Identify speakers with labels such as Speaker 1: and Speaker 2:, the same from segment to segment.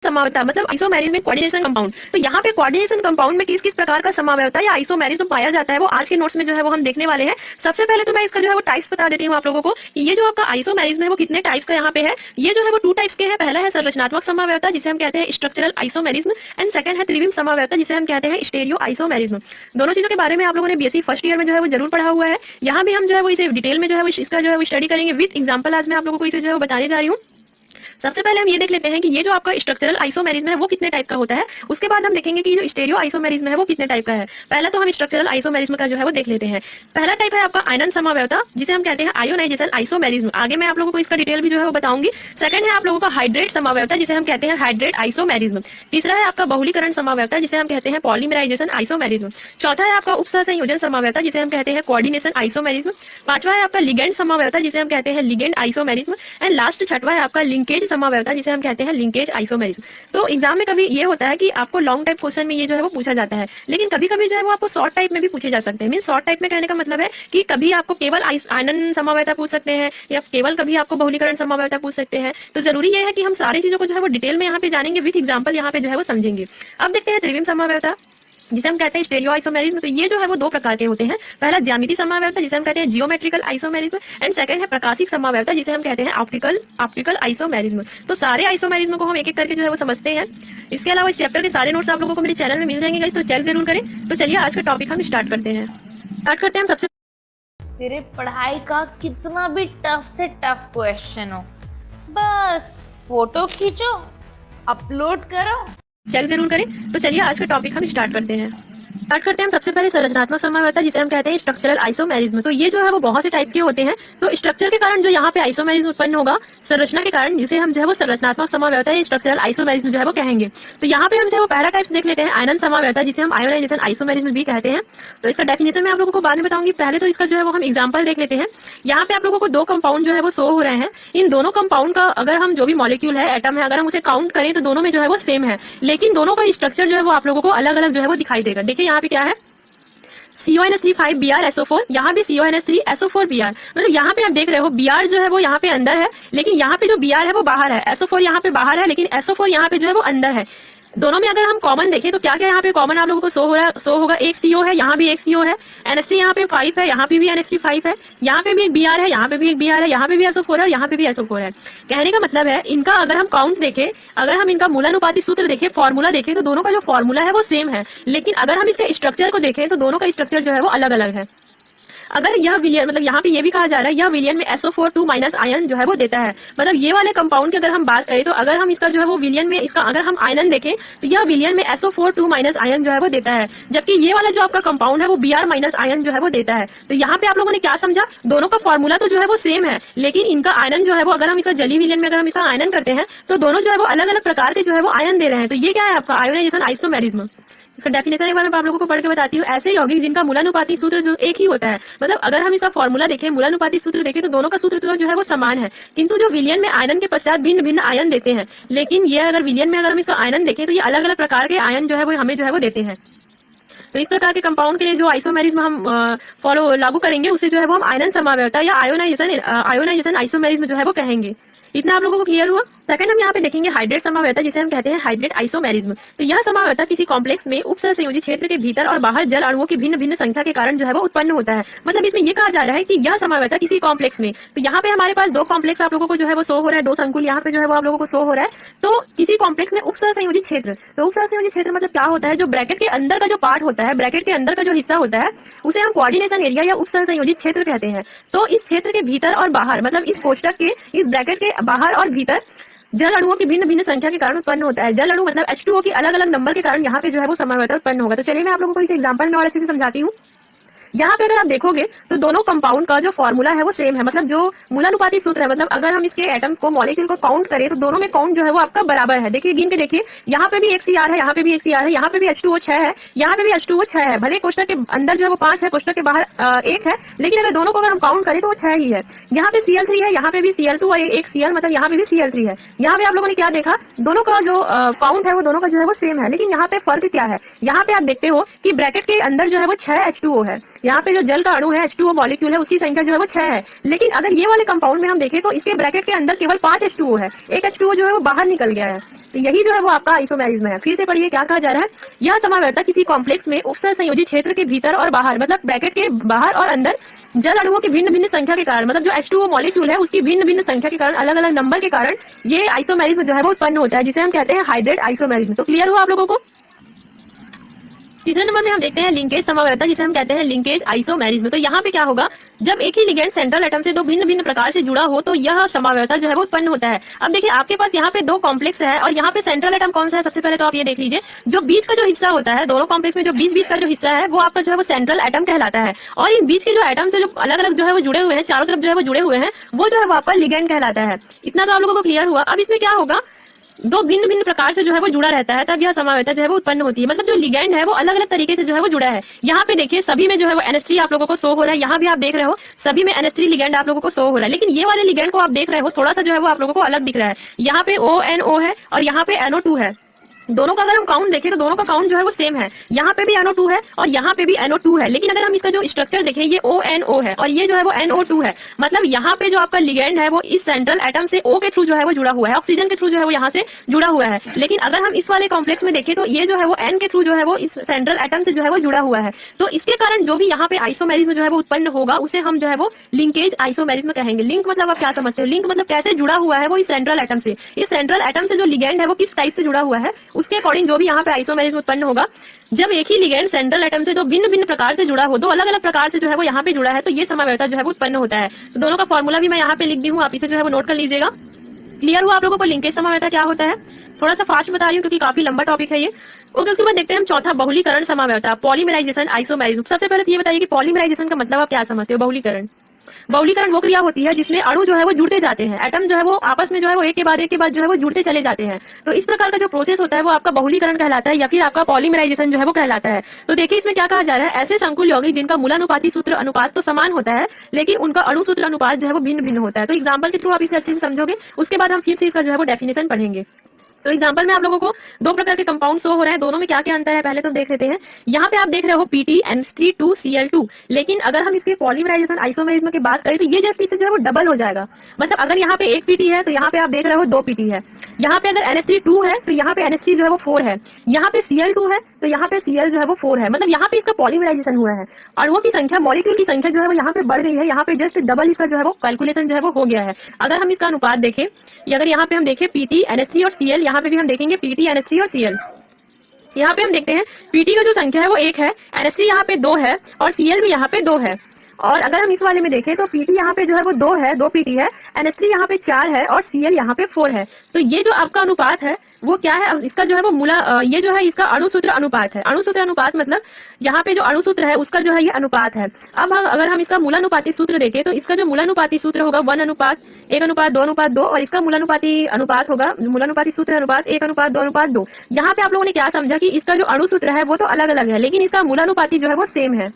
Speaker 1: समावयवता मतलब आइसोमेरिज्म में coordination compound. तो यहाँ पे कोऑर्डिनेशन कंपाउंड में किस किस प्रकार का समावयवता या आइसोमेरिज्म पाया जाता है वो आज के नोट्स में जो है वो हम देखने वाले हैं। सबसे पहले तो मैं इसका जो है वो टाइप्स बता देती हूँ आप लोगों को। ये जो आपका आइसोमेरिज्म है वो कितने टाइप्स का यहाँ पे है। ये जो है वो 2 टाइप्स के हैं। पहला है संरचनात्मक समावयवता जिसे हम कहते हैं स्ट्रक्चरल आइसोमेरिज्म एंड सेकंड है त्रिविम समावयवता जिसे हम कहते हैं स्टेरियो आइसोमेरिज्म। दोनों चीजों के बारे में आप लोगों ने बीएससी फर्स्ट ईयर में जो है वो जरूर पढ़ा हुआ है। यहाँ भी हम जो है वो इसे डिटेल में जो है वो इसका जो है वो स्टडी करेंगे विद एग्जाम्पल। आज मैं आप लोगों को इसे जो है वो बताने जा रही हूँ। सबसे पहले हम ये देख लेते हैं कि ये जो आपका स्ट्रक्चरल आइसोमेरिज्म है वो कितने टाइप का होता है। उसके बाद हम देखेंगे कि जो स्टेरियो आइसोमेरिज्म है वो कितने टाइप का है। पहला तो हम स्ट्रक्चरल आइसोमेरिज्म का जो है वो देख लेते हैं। पहला टाइप है आपका आयनन समावयवता जिसे हम कहते हैं आयोनाइजेशन आइसोमेरिज्म। आगे मैं आप लोगों को इसका डिटेल भी जो है वो बताऊंगी। सेकंड है आप लोगों का हाइड्रेट समावयवता जिसे हम कहते हैं हाइड्रेट आइसोमेरिज्म। तीसरा है आपका बहुलीकरण समावयवता जिसे हम कहते हैं पॉलीमराइजेशन आइसोमेरिज्म। चौथा है आपका उपसह संयोजन समावयवता जिसे हम कहते हैं कोऑर्डिनेशन आइसोमेरिज्म। पांचवा है आपका लिगेंड समावयवता जिसे हम कहते हैं लिगेंड आइसोमेरिज्म एंड लास्ट छठवा है आपका लिंकेज समावयवता जिसे हम कहते हैं लिंकेज आइसोमेरिज्म। तो एग्जाम में कभी ये होता है कि आपको लॉन्ग टाइप क्वेश्चन में ये जो है वो पूछा जाता है, लेकिन कभी कभी जो है वो आपको शॉर्ट टाइप में भी पूछे जा सकते हैं। मीन शॉर्ट टाइप में कहने का मतलब है कि कभी आपको केवल आयनन समावयवता पूछ सकते हैं या केवल कभी आपको बहुलीकरण समावयवता पूछ सकते हैं। तो जरूरी ये है कि हम सारी चीजों को जो है वो डिटेल में यहाँ पे जानेंगे विद एग्जाम्पल यहाँ पे जो है वो समझेंगे। अब देखते हैं त्रिविम समावयवता जिसे हम कहते हैं स्टेरियो आइसोमेरिज्म। तो ये जो है वो 2 प्रकार के होते हैं। पहला ज्यामिति समावयवता जिसे हम कहते हैं जियोमेट्रिकल आइसोमेरिज्म एंड सेकंड है प्रकाशिक समावयवता जिसे हम कहते हैं ऑप्टिकल आइसोमेरिज्म। तो सारे आइसोमेरिज्म को हम एक एक करके जो है वो समझते हैं। इसके अलावा इस चैप्टर के सारे नोट्स आप लोगों को मेरे चैनल में मिल जाएंगे, तो चेक जरूर करें। तो चलिए आज का टॉपिक हम स्टार्ट करते हैं। हम सबसे
Speaker 2: तेरे पढ़ाई का कितना भी टफ से टफ क्वेश्चन हो, बस फोटो खींचो, अपलोड करो,
Speaker 1: चेक जरूर करें। तो चलिए आज का टॉपिक हम स्टार्ट करते हैं। हम सबसे पहले संरचनात्मक समावयवता जिसे हम कहते हैं स्ट्रक्चरल आइसोमेरिज्म। तो ये जो है वो बहुत से टाइप्स के होते हैं। तो स्ट्रक्चर के कारण जो यहाँ पे आइसोमेरिज्म उत्पन्न होगा, संरचना के कारण जिसे हम जो है वो संरचनात्मक समावयवता या स्ट्रक्चरल आइसोमेरिज्म जो है वो कहेंगे। तो यहाँ पे हम जो है वो पहला टाइप्स देख लेते हैं आयनन समावयवता जिसे हम आयोनाइजेशन आइसोमेरिज्म भी कहते हैं। तो इसका डेफिनेशन मैं आप लोगों को बाद में बताऊंगी। पहले तो इसका जो है वो हम एग्जाम्पल देख लेते हैं। यहाँ पे आप लोगों को 2 कंपाउंड जो है वो शो हो रहे हैं। इन दोनों कंपाउंड का अगर हम जो भी मॉलिक्यूल है, एटम है, अगर हम उसे काउंट करें तो दोनों में जो है वो सेम है, लेकिन दोनों का स्ट्रक्चर जो है वो आप लोगों को अलग अलग जो है वो दिखाई देगा। देखिए यहाँ पे क्या है, CONH3 Br यहाँ भी CONH3 SO4 मतलब यहाँ पे आप देख रहे हो Br जो है वो यहाँ पे अंदर है, लेकिन यहाँ पे जो Br है वो बाहर है। SO4 यहाँ पे बाहर है, लेकिन SO4 यहाँ पे जो है वो अंदर है। दोनों में अगर हम कॉमन देखें तो क्या क्या यहाँ पे कॉमन आप लोगों को शो होगा। एक CO है, यहाँ भी एक CO है। NH3 यहाँ पे 5 है, यहाँ पे भी NH3 5 है। यहाँ पे भी एक Br है, यहाँ पे भी एक Br है, यहाँ पे भी SO4 है और यहाँ पे भी SO4 है। कहने का मतलब है इनका अगर हम काउंट देखें, अगर हम इनका मूलानुपाती सूत्र देखें, फॉर्मूला देखें, तो दोनों का जो फॉर्मूला है वो सेम है, लेकिन अगर हम इसके स्ट्रक्चर को देखें तो दोनों का स्ट्रक्चर जो है वो अलग अलग है। अगर यह विलियन मतलब यहाँ पे ये भी कहा जा रहा है यह विलियन में SO4 2 माइनस आयन जो है वो देता है। मतलब ये वाले कंपाउंड की अगर हम बात करें तो अगर हम इसका जो है वो विलियन में इसका अगर हम आयन देखें तो यह विलियन में SO4 2 माइनस आयन जो है वो देता है, जबकि ये वाला जो आपका कंपाउंड है वो Br माइनस आयन जो है वो देता है। तो यहाँ पे आप लोगों ने क्या समझा, दोनों का फॉर्मूला तो जो है वो सेम है, लेकिन इनका आयन जो है वो अगर हम इसका जली विलियन में अगर हम इसका आयन करते हैं तो दोनों जो है वो अलग अलग प्रकार के जो है वो आयन दे रहे हैं। तो ये क्या है आपका आयोनाइजेशन आइसोमेरिज्म। इसका डेफिनेशन एक बार मैं आप लोगों को पढ़ के बताती हूँ। ऐसे यौगिक जिनका मूलानुपाती सूत्र जो एक ही होता है, मतलब अगर हम इसका फॉर्मूला देखें, मूलानुपाती सूत्र देखें, तो दोनों का सूत्र तो जो है वो समान है, किंतु जो विलियन में आयन के पश्चात भिन्न भिन्न आयन देते हैं, लेकिन ये अगर विलियन में अगर हम इसका आयन देखें तो ये अलग अलग प्रकार के आयन जो है वो हमें जो है वो देते हैं। तो इस प्रकार के कंपाउंड के लिए जो आइसोमेरिज्म हम लागू करेंगे उसे जो है वो हम आयनन समावयवता या आयोनाइजेशन आइसोमेरिज्म जो है वो कहेंगे। इतना आप लोगों को क्लियर हुआ। सेकंड हम यहाँ पे देखेंगे हाइड्रेट समावयवता जिसे हम कहते हैं हाइड्रेट आइसोमेरिज्म। तो यह समावयवता किसी कॉम्प्लेक्स में उपसह संयोजी क्षेत्र के भीतर और बाहर जल अणुओं की भिन्न भिन्न संख्या के कारण जो है वो उत्पन्न होता है। मतलब इसमें ये कहा जा रहा है कि यह समावयवता किसी कॉम्प्लेक्स में, तो यहाँ पे हमारे पास 2 कॉम्प्लेक्स आप लोगों को जो है वो शो हो रहा है, 2 संकुल यहाँ पे जो है वो आप लोगों को शो हो रहा है। तो किसी कॉम्प्लेक्स में उपसह संयोजी क्षेत्र, तो उपसह संयोजी क्षेत्र मतलब क्या होता है, जो ब्रैकेट के अंदर का जो पार्ट होता है, ब्रैकेट के अंदर का जो हिस्सा होता है उसे हम कोऑर्डिनेशन एरिया या उपसह संयोजी क्षेत्र कहते हैं। तो इस क्षेत्र के भीतर और बाहर, मतलब इस कोष्टक के इस ब्रैकेट के बाहर और भीतर जल अणुओं की भिन्न भिन्न संख्या के कारण उत्पन्न होता है। जल अणु मतलब H2O की अलग अलग नंबर के कारण यहाँ पे जो है वो समावयवता उत्पन्न होगा। तो चलिए मैं आप लोगों को इस एग्जांपल में और अच्छे से समझाती हूँ। यहाँ पे अगर आप देखोगे तो दोनों कंपाउंड का जो फॉर्मूला है वो सेम है, मतलब जो मूलानुपाती सूत्र है, मतलब अगर हम इसके एटम्स को मॉलिक्यूल को काउंट करें तो दोनों में काउंट जो है वो आपका बराबर है। देखिए गिन के देखिए, यहाँ पे भी एक Cr है, यहाँ पे भी एक Cr है, यहाँ पे भी H2O 6 है, यहाँ पे भी H2O 6 है। भले कोष्टक के अंदर जो है वो 5 है, कोष्टक के बाहर 1 है, लेकिन अगर दोनों को अगर हम काउंट करें तो वो 6 ही है। यहाँ पे Cl3 है, यहाँ पे भी Cl2 और एक Cl, मतलब यहाँ पे भी Cl3 है। यहाँ पे आप लोगों ने क्या देखा, दोनों का जो काउंट है वो दोनों का जो है वो सेम है, लेकिन यहाँ पे फर्क क्या है, यहाँ पे आप देखते हो कि ब्रैकेट के अंदर जो है वो 6 H2O है, यहाँ पे जो जल का अणु है H2O मॉलिक्यूल है उसकी संख्या जो है वो 6 है। लेकिन अगर ये वाले कंपाउंड में हम देखें तो इसके ब्रैकेट के अंदर केवल 5 H2O है, एक H2O जो है वो बाहर निकल गया है। तो यही जो है वो आपका आइसोमेरिज्म है। फिर से पढ़िए क्या कहा जा रहा है, यह समावयवता किसी कॉम्प्लेक्स में उपसह संयोजित क्षेत्र के भीतर और बाहर, मतलब ब्रैकेट के बाहर और अंदर जल अणुओं की भिन्न भिन्न संख्या के कारण, मतलब जो H2O मॉलिक्यूल है उसकी भिन्न भिन्न संख्या के कारण, अलग अलग नंबर के कारण ये आइसोमेरिज्म जो है वो उत्पन्न होता है, जिसे हम कहते हैं हाइब्रिड आइसोमेरिज्म। तो क्लियर हुआ आप लोगों को। तीसरे नंबर में हम देखते हैं लिंकेज समवायता, जिसे हम कहते हैं लिंकेज आइसोमेरिज्म। तो यहाँ पे क्या होगा, जब एक ही लिगेंड सेंट्रल एटम से दो भिन्न भिन्न प्रकार से जुड़ा हो तो यह समवायता जो है वो उत्पन्न होता है। अब देखिए आपके पास यहाँ पे दो कॉम्प्लेक्स है और यहाँ पे सेंट्रल एटम कौन सा है, सबसे पहले तो आप ये देख लीजिए, जो बीच का जो हिस्सा होता है, दोनों कॉम्प्लेक्स में जो बीच बीच का जो हिस्सा है वो आपका जो है वो सेंट्रल एटम कहलाता है। और इन बीच के जो एटम से जो अलग अलग जो है वो जुड़े हुए हैं, चारों तरफ जो है वो जुड़े हुए हैं, वो जो है वो आपका लिगेंड कहलाता है। इतना तो आप लोगों को क्लियर हुआ। अब इसमें क्या होगा, दो भिन्न भिन्न प्रकार से जो है वो जुड़ा रहता है, तब यह समवायता जो है वो उत्पन्न होती है। मतलब जो लिगेंड है वो अलग अलग तरीके से जो है वो जुड़ा है। यहाँ पे देखिए सभी में जो है वो NH3 आप लोगों को शो हो रहा है, यहाँ भी आप देख रहे हो सभी में NH3 लिगेंड आप लोगों को शो हो रहा है। लेकिन ये वाले लिगेंड को आप देख रहे हो थोड़ा सा जो है वो आप लोगों को अलग दिख रहा है। यहाँ पे ONO है और यहाँ पे NO2 है। दोनों का अगर हम काउंट देखें तो दोनों का काउंट जो है वो सेम है। यहाँ पे भी NO2 है और यहाँ पे भी NO2 है। लेकिन अगर हम इसका जो स्ट्रक्चर देखें, ये ONO है और ये जो है वो NO2 है। मतलब यहाँ पे जो आपका लिगेंड है वो इस सेंट्रल एटम से O के थ्रू जो है वो जुड़ा हुआ है, ऑक्सीजन के थ्रू जो है वो यहाँ से जुड़ा हुआ है। लेकिन अगर हम इस वाले कॉम्प्लेक्स में देखें तो ये जो है वो N के थ्रू जो है वो इस सेंट्रल एटम से जो है वो जुड़ा हुआ है। तो इसके कारण जो भी यहाँ पे आइसोमेरिज्म जो है वो उत्पन्न होगा उसे हम जो है वो लिंकेज आइसोमेरिज्म कहेंगे। लिंक मतलब आप क्या समझते हो, लिंक मतलब कैसे जुड़ा हुआ है वो इस सेंट्रल एटम से। इस सेंट्रल एटम से जो लिगेंड है वो किस टाइप से जुड़ा हुआ है उसके अकॉर्डिंग जो भी यहाँ पे आइसोमेरिज्म उत्पन्न होगा। जब एक ही लिगेंड सेंट्रल एटम से दो भिन्न भिन्न प्रकार से जुड़ा हो, दो अलग अलग प्रकार से जो है वो यहाँ पे जुड़ा है, तो ये समवायता जो है वो उत्पन्न होता है। तो दोनों का फॉर्मूला भी मैं यहाँ पे लिख दी हूँ, आप इसे जो है वो नोट कर लीजिएगा। क्लियर हुआ आप लोगों को लिंकेज समवायता क्या होता है। थोड़ा सा फास्ट बता रही हूँ क्योंकि काफी लंबा टॉपिक है ये। ओके, उसके बाद देखते हैं हम चौथा, बहुलीकरण समवायता, पॉलीमराइजेशन आइसोमेरिज्म। सबसे पहले तो ये बताइए कि पॉलीमराइजेशन का मतलब आप क्या समझते हो। बहुलीकरण वो क्रिया होती है जिसमें अणु जो है वो जुड़ते जाते हैं, एटम जो है वो आपस में जो है वो एक के बाद जो है वो जुड़ते चले जाते हैं। तो इस प्रकार का जो प्रोसेस होता है वो आपका बहुलीकरण कहलाता है या फिर आपका पॉलीमराइजेशन जो है वो कहलाता है। तो देखिए इसमें क्या कहा जा रहा है, ऐसे संकुल यौगिक जिनका मूलानुपाती सूत्र अनुपात तो समान होता है लेकिन उनका अणु सूत्र अनुपात जो है वो भिन्न भिन्न होता है। तो एग्जाम्पल के थ्रू आप इसे अच्छे से समझोगे, उसके बाद हम फिर से इसका जो है वो डेफिनेशन पढ़ेंगे। तो एग्जांपल में आप लोगों को दो प्रकार के कंपाउंड शो हो रहे हैं, दोनों में क्या क्या अंतर है पहले तो देख लेते हैं। यहाँ पे आप देख रहे हो PT-NH3-2Cl2, लेकिन अगर हम इसके पॉलीमराइजेशन आइसोमेरिज्म की बात करें तो ये जस्ट इससे जो है वो डबल हो जाएगा। मतलब अगर यहाँ पे एक PT है तो यहाँ पे आप देख रहे हो 2 PT है। यहाँ पे अगर NH3 है तो यहाँ पे NH3 जो है वो 4 है। यहाँ पे Cl2 है तो यहाँ पे Cl जो है वो 4 है। मतलब यहाँ पे इसका पॉलीमराइजेशन हुआ है, अणुओं की संख्या, मॉलिक्यूल की संख्या जो है वो यहाँ पे बढ़ गई है। यहाँ पे जस्ट डबल इसका जो है वो कैलकुलेशन जो है वो हो गया है। अगर हम इसका अनुपात देखें, अगर यहाँ पे हम देखें PT-NH3 और Cl, यहाँ पे भी हम देखेंगे PT-NH3 और Cl। यहाँ पे हम देखते हैं PT का जो संख्या है वो 1 है, NH3 यहाँ पे 2 है और Cl भी यहाँ पे 2 है। और अगर हम इस वाले में देखें तो PT यहाँ पे जो है वो 2 है, 2 PT है, NH3 यहाँ पे 4 है और Cl यहाँ पे 4 है। तो ये जो आपका अनुपात है वो क्या है, इसका जो है वो ये जो है इसका अणुसूत्र अनुपात है। अणुसूत्र अनुपात मतलब यहाँ पे जो अणुसूत्र है उसका जो है ये अनुपात है। अब अगर हम इसका मूलानुपाती सूत्र देखें तो इसका जो मूलानुपाती सूत्र होगा 1:1:2:2 और इसका मूलानुपाती अनुपात होगा, मूलानुपाती सूत्र अनुपात 1:2:2। यहाँ पे आप लोगों ने क्या समझा कि इसका जो अणुसूत्र है वो तो अलग अलग है लेकिन इसका मूलानुपाती जो है वो सेम है।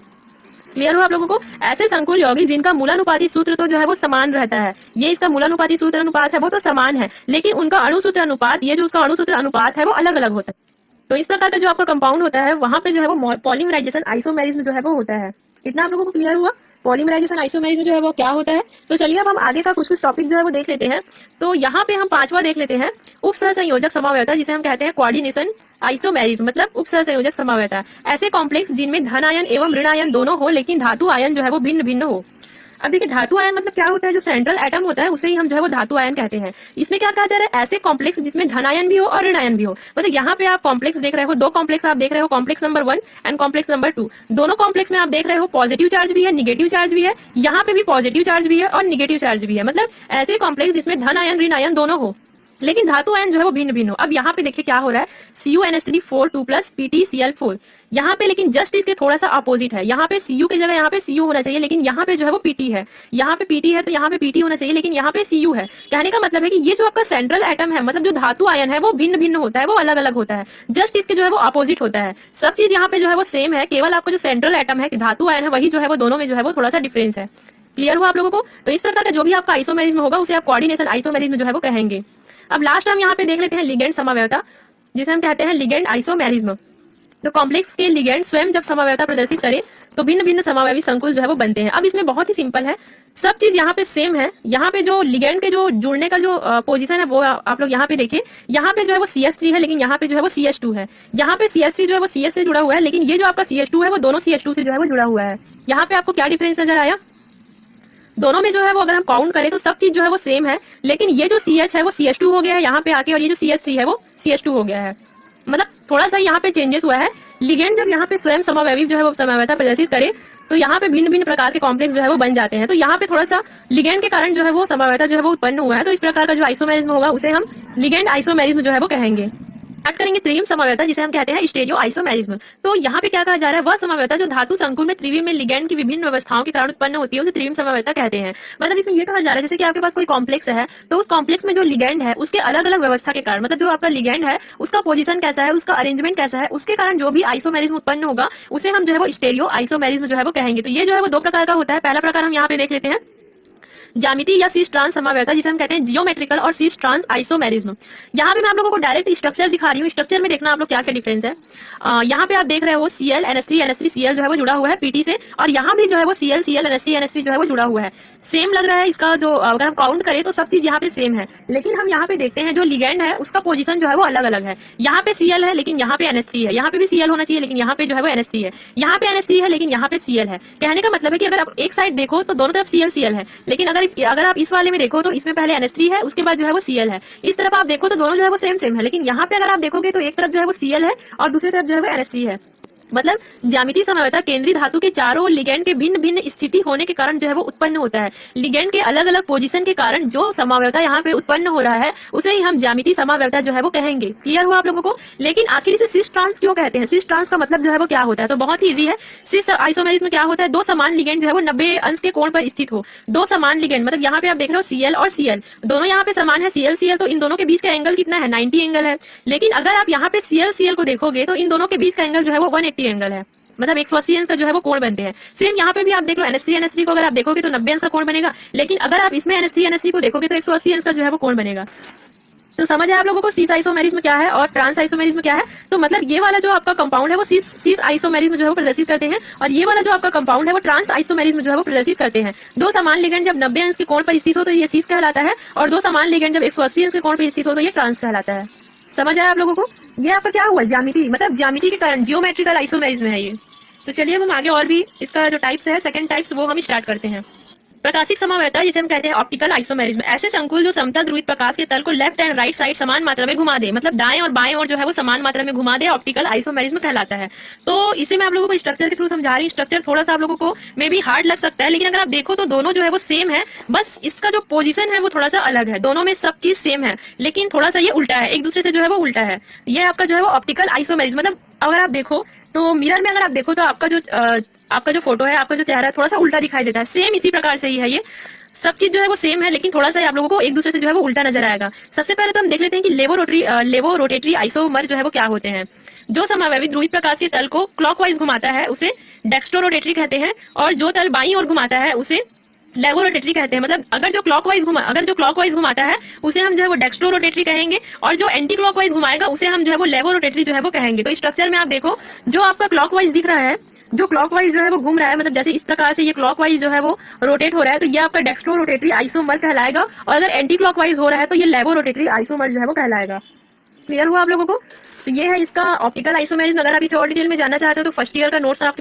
Speaker 1: क्लियर हुआ आप लोगों को। ऐसे संकुल यौगिक जिनका मूलानुपाती सूत्र तो जो है वो समान रहता है, ये इसका मूलानुपाती सूत्र अनुपात है वो तो समान है लेकिन उनका अणुसूत्र अनुपात, ये जो उसका अणुसूत्र अनुपात है वो अलग अलग होता है। तो इस प्रकार का जो आपका कंपाउंड होता है वहां पे जो है वो पॉलीमराइजेशन आइसोमेरिज्म जो है वो होता है। इतना आप लोगों को क्लियर हुआ पॉलीमराइजेशन आइसोमेरिज्म जो है वो क्या होता है। तो चलिए अब हम आगे का कुछ टॉपिक जो है वो देख लेते हैं। तो यहाँ पे हम 5वां देख लेते हैं, उपसहसंयोजक समवायता, जिसे हम कहते हैं कोऑर्डिनेशन आइसोमेरिज्म, मतलब उपसहसंयोजक समवायता। ऐसे कॉम्प्लेक्स जिनमें धन आयन एवं ऋण आयन दोनों हो लेकिन धातु आयन जो है वो भिन्न भिन्न हो। अब देखिए धातु आयन मतलब क्या होता है, जो सेंट्रल एटम होता है उसे ही हम जो है वो धातु आयन कहते हैं। इसमें क्या कहा जा रहा है, ऐसे कॉम्प्लेक्स जिसमें धन आयन भी हो और ऋण आयन भी हो। मतलब यहाँ पे आप कॉम्प्लेक्स देख रहे हो, दो कॉम्प्लेक्स आप देख रहे हो, complex number 1 and complex number 2। दोनों कॉम्प्लेक्स में आप देख रहे हो पॉजिटिव चार्ज भी है, निगेटिव चार्ज भी है। यहाँ पे भी पॉजिटिव चार्ज भी है और निगेटिव चार्ज भी है। मतलब ऐसे कॉम्प्लेक्स जिसमें धन आयन ऋण आयन दोनों हो लेकिन धातु आयन जो है वो भिन्न भिन्न हो। अब यहाँ पे देखिए क्या हो रहा है, CuNH3 2 प्लस PtCl4। यहाँ पे लेकिन जस्ट इसके थोड़ा सा अपोजिट है, यहाँ पे Cu की जगह यहाँ पे Cu होना चाहिए लेकिन यहाँ पे जो है वो PT है। यहाँ पे PT है तो यहाँ पे PT होना चाहिए लेकिन यहाँ पे Cu है। कहने का मतलब है कि ये जो आपका सेंट्रल एटम है, मतलब जो धातु आयन है वो भिन्न भिन्न होता है, वो अलग अलग होता है, जस्ट इसके जो है वो अपोजिट होता है। सब चीज यहाँ पे जो है वो सेम है, केवल आपका जो सेंट्रल एटम है धातु आयन है वही जो है वो दोनों में जो है वो थोड़ा सा डिफरेंस है। क्लियर हुआ आप लोगों को। तो इस प्रकार का जो भी आपका आइसोमेरिज्म होगा उसे आप कोऑर्डिनेशन आइसोमेरिज्म जो है वो कहेंगे। अब लास्ट हम यहाँ पे देख लेते हैं लिगेंड समवायता, जिसे हम कहते हैं लिगेंड आइसोमेरिज्म। तो कॉम्प्लेक्स के लिगेंड स्वयं जब समवायता प्रदर्शित करे तो भिन्न भिन्न समावयवी संकुल जो है वो बनते हैं। अब इसमें बहुत ही सिंपल है, सब चीज यहाँ पे सेम है। यहाँ पे जो लिगेंड के जो जुड़ने का जो पोजीशन है वो आप लोग यहाँ पे देखिए, यहाँ पे जो है वो CH3 है, लेकिन यहाँ पे जो है वो CH2 है। यहाँ पे CH3 जो है वो CH से जुड़ा हुआ है, लेकिन ये जो आपका CH2 है वो दोनों CH2 से जो है वो जुड़ा हुआ है। यहाँ पे आपको क्या डिफरेंस नजर आया? दोनों में जो है वो अगर हम काउंट करें तो सब चीज जो है वो सेम है, लेकिन ये जो CH है वो CH2 हो गया है यहाँ पे आके, और ये जो CH3 है वो CH2 हो गया है। मतलब थोड़ा सा यहाँ पे चेंजेस हुआ है। लिगेंड जब यहाँ पे स्वयं समवायवी जो है वो समवायता प्रदर्शित करे तो यहाँ पे भिन्न भिन्न प्रकार के कॉम्प्लेक्स जो है वो बन जाते हैं। तो यहाँ पे थोड़ा सा लिगेंड के कारण जो है वो समवायता जो है वो उत्पन्न हुआ है। तो इस प्रकार का जो आइसोमेरिज्म होगा उसे हम लिगेंड आइसोमेरिज्म जो है वो कहेंगे। बात करेंगे त्रिविम समवायता, जिसे हम कहते हैं स्टेरियो आइसोमेरिज्म। तो यहाँ पे क्या कहा जा रहा है, वह समवायता जो धातु संकुल में त्रिविम में लिगेंड की विभिन्न व्यवस्थाओं के कारण उत्पन्न होती है उसे त्रिविम समवायता कहते हैं। मतलब इसमें ये कहा जा रहा है जैसे कि आपके पास कोई कॉम्प्लेक्स है तो उस कॉम्प्लेक्स में जो लिगेंड है उसके अलग अलग व्यवस्था के कारण, मतलब जो आपका लिगेंड है उसका पोजीशन कैसा है, उसका अरेंजमेंट कैसा है, उसके कारण जो भी आइसोमेरिज्म उत्पन्न होगा उसे हम जो है वो स्टेरियो आइसोमेरिज्म जो है वो कहेंगे। तो ये जो है वो दो प्रकार का होता है। पहला प्रकार हम यहाँ पे देख लेते हैं ज्यामिति या सीस ट्रांस समवायता, जिसे हम कहते हैं जियोमेट्रिकल और सीस ट्रांस आइसोमेरिज्म। यहाँ पे मैं आप लोगों को डायरेक्ट स्ट्रक्चर दिखा रही हूँ। स्ट्रक्चर में देखना आप लोग क्या क्या डिफरेंस है। यहाँ पे आप देख रहे हो Cl NH3 NH3 Cl जो है वो जुड़ा हुआ है Pt से, और यहाँ भी जो है वो Cl Cl NH3 NH3 जो है वो जुड़ा हुआ है। सेम लग रहा है इसका जो अगर हम काउंट करें तो सब चीज यहाँ पे सेम है, लेकिन हम यहाँ पे देखते हैं जो लिगेंड है उसका पोजीशन जो है वो अलग अलग है। यहाँ पे Cl है लेकिन यहाँ पे NH3 है, यहाँ पे भी Cl होना चाहिए लेकिन यहाँ पे जो है वो NH3 है, यहाँ पे NH3 है लेकिन यहाँ पे Cl है। कहने का मतलब है कि अगर आप एक साइड देखो तो दोनों तरफ Cl है, लेकिन अगर आप इस वाले में देखो तो इसमें पहले NH3 है उसके बाद जो है वो Cl है। इस तरफ आप देखो तो दोनों जो है वो सेम है, लेकिन यहाँ पे अगर आप देखोगे तो एक तरफ जो है वो Cl है और दूसरी तरफ जो है वो NH3 है। मतलब ज्यामितीय समवायता केंद्रीय धातु के चारों ओर लिगेंड के भिन्न भिन्न स्थिति होने के कारण जो है वो उत्पन्न होता है। लिगेंड के अलग अलग पोजीशन के कारण जो समवायता यहाँ पे उत्पन्न हो रहा है उसे ही हम ज्यामितीय समवायता जो है वो कहेंगे। क्लियर हुआ आप लोगों को? लेकिन आखिर इसे सिस ट्रांस क्यों कहते हैं? सिस ट्रांस का मतलब जो है वो क्या होता है? तो बहुत ही इजी है। सिस आइसोमेरिज्म में क्या होता है, दो समान लिगेंड जो है वो 90 अंश के कोण पर स्थित हो। दो समान लिगेंड मतलब यहाँ पे आप देख रहे हो Cl और Cl दोनों यहाँ पे समान है, Cl Cl, तो इन दोनों के बीच का एंगल कितना है? 90 एंगल है। लेकिन अगर आप यहाँ पे Cl Cl को देखोगे तो इन दोनों के बीच का एंगल जो है वो 180 एंगल है, मतलब 180 अंश का जो है वो कोण बनते हैं। सेम यहाँ पे भी आप देख लो NH3 NH3 को अगर आप देखोगे तो 90 अंश का कोण बनेगा, लेकिन अगर आप इसमें NH3 NH3 को देखोगे तो 180 अंश का जो है वो कोण बनेगा। तो समझ है आप लोगों को सीस आइसोमेरिज्म क्या है और ट्रांस आइसोमेरिज्म क्या है? तो मतलब ये वाला जो आपका कंपाउंड है वो सीस आइसोमेरिज्म जो है वो प्रदर्शित करते हैं, और ये वाला जो आपका कंपाउंड है वो ट्रांस आइसोमेरिज्म जो है वो प्रदर्शित करते हैं। दो समान लिगेंड जब 90 अंश के कोण पर स्थित हो तो ये सीस कहलाता है, और दो समान लिगेंड जब 180 अंश के कोण पर स्थित हो तो ये ट्रांस कहलाता है। समझ आया आप लोगों को? ये आपका क्या हुआ, ज्यामिति, मतलब ज्यामिति के कारण जियोमेट्रिकल आइसोमेरिज्म है ये। तो चलिए हम आगे और भी इसका जो टाइप्स है, सेकंड टाइप्स, वो हम स्टार्ट करते हैं। प्रकाशिक समवायता, जिसे हम कहते हैं ऑप्टिकल आइसोमेरिज्म, ऐसे संकुल जो समतल ध्रुवित प्रकाश के तल को लेफ्ट एंड राइट साइड समान मात्रा में घुमा दे, मतलब दाएं और बाएं और जो है वो समान मात्रा में घुमा दे, ऑप्टिकल आइसोमेरिज्म कहलाता है। तो इसे मैं आप लोगों को स्ट्रक्चर के थ्रू समझा रही हूँ। स्ट्रक्चर थोड़ा सा आप लोगों को मे बी हार्ड लग सकता है, लेकिन अगर आप देखो तो दोनों जो है वो सेम है, बस इसका जो पोजीशन है वो थोड़ा सा अलग है। दोनों में सब चीज सेम है, लेकिन थोड़ा सा ये उल्टा है, एक दूसरे से जो है वो उल्टा है। ये आपका जो है वो ऑप्टिकल आइसोमेरिज्म, मतलब अगर आप देखो तो मिरर में अगर आप देखो तो आपका जो फोटो है, आपका जो चेहरा है थोड़ा सा उल्टा दिखाई देता है। सेम इसी प्रकार से ही है, ये सब चीज जो है वो सेम है, लेकिन थोड़ा सा आप लोगों को एक दूसरे से जो है वो उल्टा नजर आएगा। सबसे पहले तो हम देख लेते हैं कि लेवो रोटेटरी आइसोमर जो है वो क्या होते हैं। जो समव्यवी ध्रुवित प्रकाश के तल को क्लॉकवाइज घुमाता है उसे डेक्स्ट्रो रोटेटरी कहते हैं, और जो तल बाईं ओर घुमाता है उसे लेवो रोटेटरी कहते हैं। मतलब अगर जो क्लॉकवाइज घुमाता है उसे हम जो है वो डेक्स्ट्रो रोटेटरी कहेंगे, और जो एंटी क्लॉकवाइज घुमाएगा उसे हम जो है वो लेवो रोटेटरी जो है वो कहेंगे। तो स्ट्रक्चर में आप देखो, जो आपका क्लॉकवाइज दिख रहा है, जो क्लॉकवाइज जो है वो घूम रहा है, मतलब जैसे इस प्रकार से ये क्लॉकवाइज जो है वो रोटेट हो रहा है, तो ये आपका डेक्स्ट्रो रोटेटरी आइसोमर कहलाएगा, और अगर एंटी क्लॉकवाइज हो रहा है तो ये लेवो रोटेटरी आइसोमर जो है वो कहलाएगा। क्लियर हुआ आप लोगों को? तो ये है इसका ऑप्टिकल आइसोमेरिज्म। अगर आप इसे और डिटेल में जानना चाहते हो तो फर्स्ट ईयर का नोट्स आप